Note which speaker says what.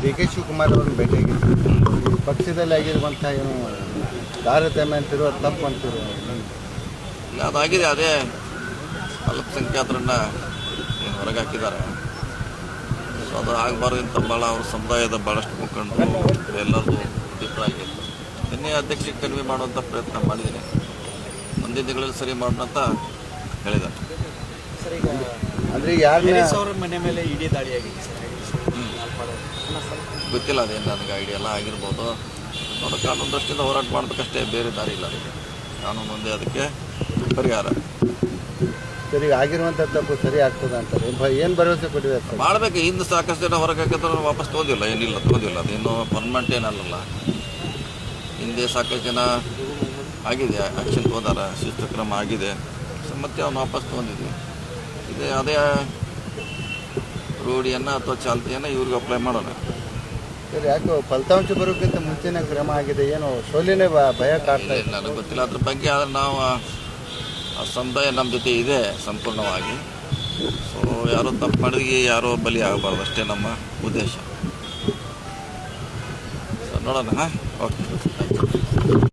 Speaker 1: D K Shivakumar ಅವ್ರನ್ನ ಭೇಟಿಯಾಗಿದ್ದರು. ಈ ಪಕ್ಷದಲ್ಲಿ ಆಗಿರುವಂಥ ಏನು ತಾರತಮ್ಯ ಅಂತಿರೋ ತಪ್ಪು ಅಂತಿರೋ?
Speaker 2: ಇಲ್ಲ, ಅದಾಗಿದೆ. ಅದೇ ಅಲ್ಪಸಂಖ್ಯಾತರನ್ನ ಹೊರಗೆ ಹಾಕಿದ್ದಾರೆ. ಸೊ ಅದು ಆಗಬಾರ್ದು ಅಂತ ಭಾಳ ಅವ್ರ ಸಮುದಾಯದ ಭಾಳಷ್ಟು ಮುಖಂಡರು ಎಲ್ಲರದು ಅಭಿಪ್ರಾಯ ಇತ್ತು. ನಿನ್ನೆ ಅಧ್ಯಕ್ಷರಿಗೆ ಕಡಿಮೆ ಮಾಡುವಂಥ ಪ್ರಯತ್ನ ಮಾಡಿದ್ದೀನಿ. ಮುಂದಿನ ದಿನಗಳಲ್ಲಿ ಸರಿ ಮಾಡೋಣ ಅಂತ ಹೇಳಿದ್ದಾರೆ.
Speaker 1: ಅಂದರೆ ಯಾರು
Speaker 3: ಮನೆ ಮೇಲೆ ಇಡೀ ದಾಳಿಯಾಗಿದೆ ಸರ್.
Speaker 2: ಗೊತ್ತಿಲ್ಲ, ಅದೇನು ನನಗೆ ಐಡಿಯಾ ಎಲ್ಲ ಆಗಿರ್ಬೋದು. ನೋಡಿ, ಕಾನೂನು ದೃಷ್ಟಿಯಿಂದ ಹೋರಾಟ ಮಾಡೋದಕ್ಕಷ್ಟೇ, ಬೇರೆ ದಾರಿ ಇಲ್ಲ. ಅದಕ್ಕೆ ಕಾನೂನು ಮುಂದೆ ಅದಕ್ಕೆ ಪರಿಹಾರ.
Speaker 1: ಸರಿ, ಆಗಿರುವಂಥ ತಪ್ಪು ಸರಿ ಆಗ್ತದೆ ಅಂತಾರೆ. ಏನು ಭರವಸೆ ಕೊಟ್ಟಿದೆ ಸರ್?
Speaker 2: ಮಾಡಬೇಕು. ಹಿಂದೆ ಸಾಕಷ್ಟು ಜನ ಹೊರಗೆ ಹಾಕಿದ್ರೆ ವಾಪಸ್ ತೊಗೊಂಡಿಲ್ಲ, ಏನಿಲ್ಲ ತೊಗೊಂಡಿಲ್ಲ. ಅದೇನು ಪರ್ಮನೆಂಟ್ ಏನಲ್ಲ. ಹಿಂದೆ ಸಾಕಷ್ಟು ಜನ ಆಗಿದೆ, ಆ್ಯಕ್ಷನ್ ತೊಗೊಂಡಾರ, ಶಿಸ್ತು ಕ್ರಮ ಆಗಿದೆ. ಸೊ ಮತ್ತೆ ಅವ್ನು ವಾಪಸ್ ತೊಗೊಂಡಿದ್ವಿ. ಇದೇ ಅದೇ ರೂಢಿಯನ್ನು ಅಥವಾ ಚಾಲ್ತಿಯನ್ನು ಇವ್ರಿಗೆ ಅಪ್ಲೈ ಮಾಡೋಣ.
Speaker 1: ಸರಿ, ಯಾಕೆ ಫಲಿತಾಂಶ ಬರೋಕ್ಕಿಂತ ಮುಂಚೆನೇ ಕ್ರಮ ಆಗಿದೆ? ಏನು ಸೋಲಿನೇ ಭಯ ಕಾಡ್ತಾ ಇಲ್ಲ?
Speaker 2: ನನಗೆ ಗೊತ್ತಿಲ್ಲ ಅದ್ರ ಬಗ್ಗೆ. ಆದರೆ ನಾವು ಆ ಸಮುದಾಯ ನಮ್ಮ ಜೊತೆ ಇದೆ ಸಂಪೂರ್ಣವಾಗಿ. ಸೊ ಯಾರೋ ತಪ್ಪು ಮಾಡಿದ್ರೆ ಯಾರೋ ಬಲಿ ಆಗಬಾರ್ದು, ಅಷ್ಟೇ ನಮ್ಮ ಉದ್ದೇಶ. ಸೊ ನೋಡೋಣ. ಓಕೆ.